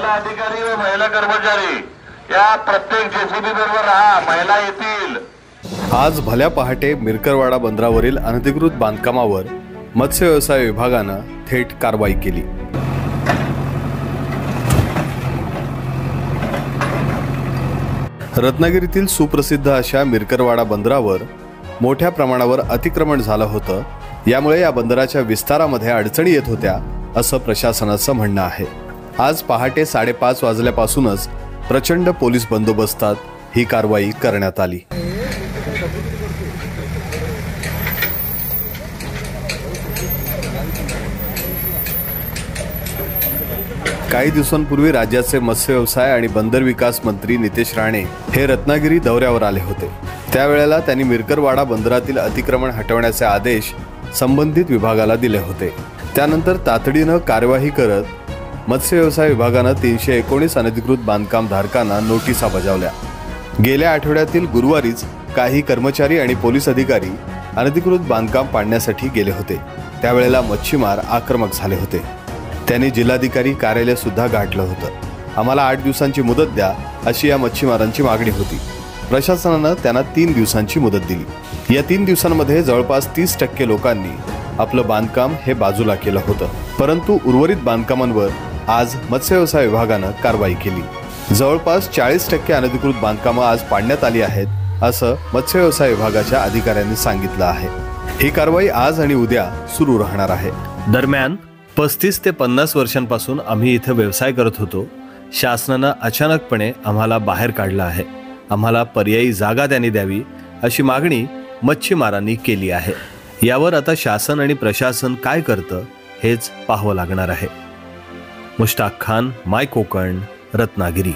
महिला अधिकारी व महिला कर्मचारी या प्रत्येक जेसीबी बरोबर राहा, महिला येतील। आज भल्या पहाटे मिरकरवाडा बंदरावरील अनधिकृत बांधकामावर मत्स्य व्यवसाय विभागानं थेट कारवाई केली। रत्नागिरीतील सुप्रसिद्ध अशा मिरकरवाडा बंदरावर मोठ्या प्रमाणावर अतिक्रमण झालं होतं। यामुळे या बंदराच्या विस्तारामध्ये अडचणी येत होत्या असं प्रशासनाचं म्हणणं आहे। आज पहाटे 5:30 वाजल्यापासूनच प्रचंड पोलीस बंदोबस्तात ही कारवाई करण्यात आली। काही दिवसांपूर्वी राज्याचे मत्स्य व्यवसाय आणि बंदर विकास मंत्री नितेश राणे हे रत्नागिरी दौऱ्यावर आले होते। त्यावेळेला त्यांनी मिरकरवाडा बंदरातील अतिक्रमण हटवण्याचे आदेश संबंधित विभागाला दिले होते। त्यानंतर तातडीनं कार्यवाही करत मत्स्य व्यवसाय विभागानं 319 अनधिकृत बांधकाम धारकांना नोटिसा बजावल्या। गेल्या आठवड्यातील गुरुवारीच काही कर्मचारी आणि पोलीस अधिकारी अनधिकृत बांधकाम पाडण्यासाठी गेले होते। त्यावेळेला मच्छीमार आक्रमक झाले होते। त्यांनी जिल्हाधिकारी कार्यालय सुद्धा गाठलं होतं। आम्हाला 8 दिवसांची मुदत द्या अशी या मच्छीमारांची मागणी होती। प्रशासनानं त्यांना 3 दिवसांची मुदत दिली। या 3 दिवसांमध्ये जवळपास 30% लोकांनी आपलं बांधकाम हे बाजूला केलं होतं, परंतु उर्वरित बांधकामांवर आज मत्स्य व्यवसाय विभागानं कारवाई केली। जवळपास 40% अनधिकृत बांधकामं आज पाडण्यात आली आहेत असं मत्स्य व्यवसाय विभागाच्या अधिकाऱ्यांनी सांगितलं आहे। ही कारवाई आज आणि उद्या सुरू राहणार आहे। दरम्यान 35 ते 50 वर्षांपासून आम्ही इथे व्यवसाय करत होतो। शासनानं अचानकपणे आम्हाला बाहेर काढलं आहे। आम्हाला पर्यायी जागा त्यांनी द्यावी अशी मागणी मच्छीमारांनी केली आहे। यावर आता शासन आणि प्रशासन काय करतं हेच पाहावं लागणार आहे। मुश्ताक खान, माय कोकण, रत्नागिरी।